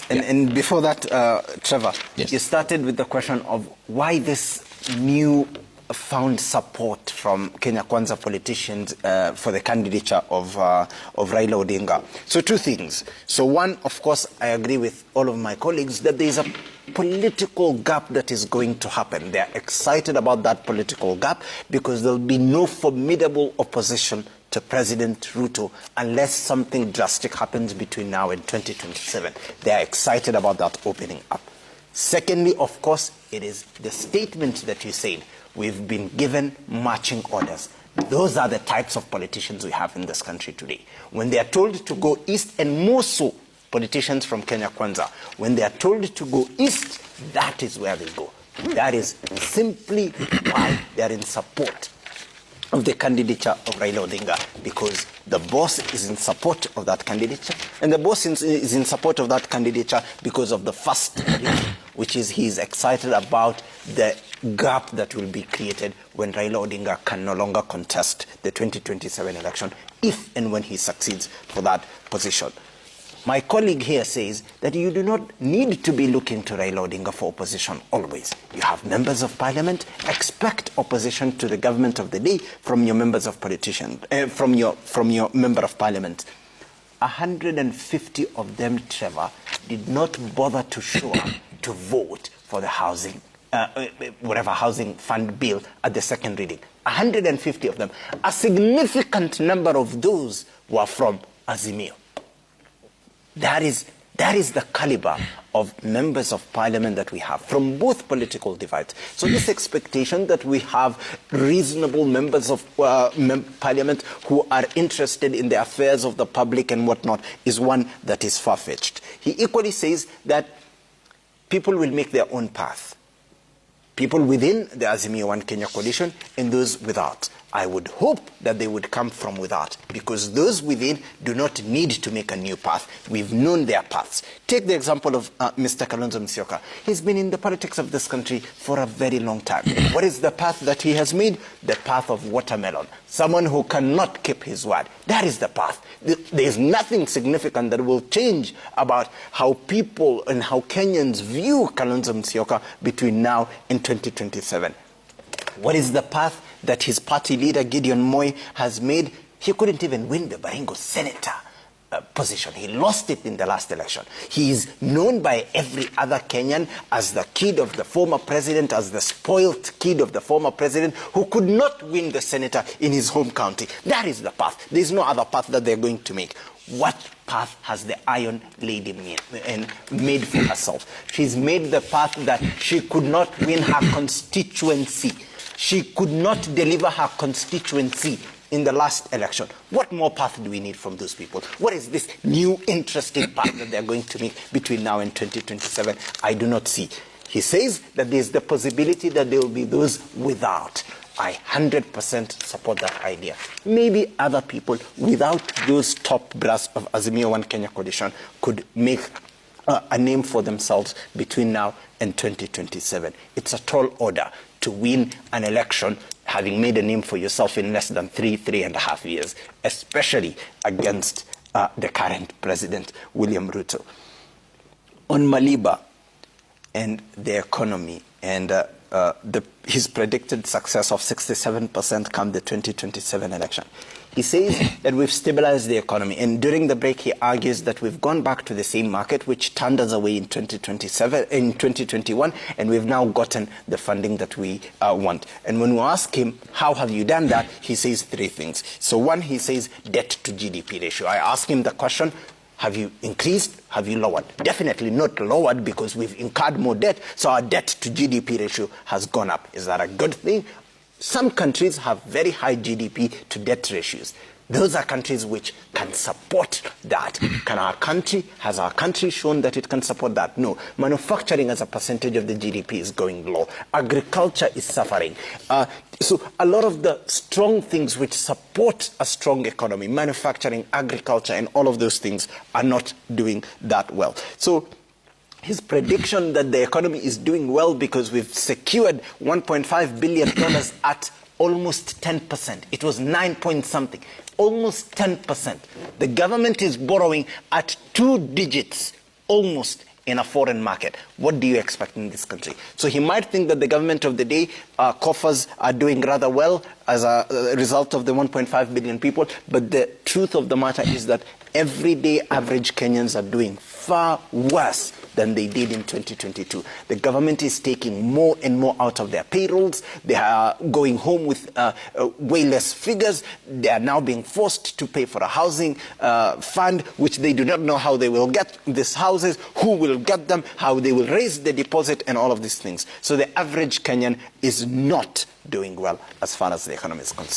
And before that, Trevor, yes, you started with the question of why this new found support from Kenya Kwanza politicians for the candidature of Raila Odinga. So two things. So one, of course, I agree with all of my colleagues that there is a political gap that is going to happen. They are excited about that political gap because there will be no formidable opposition to President Ruto unless something drastic happens between now and 2027. They are excited about that opening up. Secondly, of course, it is the statement that you said. We've been given marching orders. Those are the types of politicians we have in this country today. When they are told to go east, and more so politicians from Kenya Kwanza, when they are told to go east, that is where they go. That is simply why they are in support of the candidature of Raila Odinga, because the boss is in support of that candidature, and the boss is in support of that candidature because of the first reason, which is he is excited about the gap that will be created when Raila Odinga can no longer contest the 2027 election, if and when he succeeds for that position. My colleague here says that you do not need to be looking to Raila Odinga for opposition always. You have members of parliament. Expect opposition to the government of the day from your members of from your member of parliament. 150 of them, Trevor, did not bother to show up to vote for the housing fund bill at the second reading. 150 of them. A significant number of those were from Azimio. That is the caliber of members of parliament that we have from both political divides. So this expectation that we have reasonable members of parliament who are interested in the affairs of the public and whatnot is one that is far-fetched. He equally says that people will make their own path. People within the Azimio One Kenya coalition and those without. I would hope that they would come from without, because those within do not need to make a new path. We've known their paths. Take the example of Mr. Kalonzo Musyoka. He's been in the politics of this country for a very long time. What is the path that he has made? The path of watermelon. Someone who cannot keep his word. That is the path. There is nothing significant that will change about how people and how Kenyans view Kalonzo Musyoka between now and 2027. What is the path that his party leader, Gideon Moi, has made? He couldn't even win the Baringo senator position. He lost it in the last election. He is known by every other Kenyan as the kid of the former president, as the spoilt kid of the former president who could not win the senator in his home county. That is the path. There is no other path that they're going to make. What path has the Iron Lady made for herself? She's made the path that she could not win her constituency. She could not deliver her constituency in the last election. What more path do we need from those people? What is this new interesting path that they're going to make between now and 2027? I do not see. He says that there's the possibility that there will be those without. I 100% support that idea. Maybe other people without those top brass of Azimio One Kenya coalition could make a name for themselves between now and 2027. It's a tall order to win an election having made a name for yourself in less than 3.5 years, especially against the current president, William Ruto. On Maliba and the economy and his predicted success of 67% come the 2027 election. He says that we've stabilized the economy, and during the break he argues that we've gone back to the same market which turned us away in 2021, and we've now gotten the funding that we want. And when we ask him, how have you done that, he says three things. So one, he says debt to GDP ratio. I ask him the question, have you increased? Have you lowered? Definitely not lowered, because we've incurred more debt, so our debt to GDP ratio has gone up. Is that a good thing? Some countries have very high GDP to debt ratios. Those are countries which can support that. Has our country shown that it can support that? No. Manufacturing as a percentage of the GDP is going low. Agriculture is suffering. So a lot of the strong things which support a strong economy, manufacturing, agriculture, and all of those things are not doing that well. So his prediction that the economy is doing well because we've secured $1.5 billion at almost 10%. It was 9 point something. Almost 10%. The government is borrowing at 2 digits almost in a foreign market, what do you expect in this country? So he might think that the government of the day, coffers are doing rather well as a result of the 1.5 billion people, but the truth of the matter is that everyday average Kenyans are doing far worse than they did in 2022. The government is taking more and more out of their payrolls. They are going home with way less figures. They are now being forced to pay for a housing fund, which they do not know how they will get these houses, who will get them, how they will raise the deposit, and all of these things. So the average Kenyan is not doing well as far as the economy is concerned.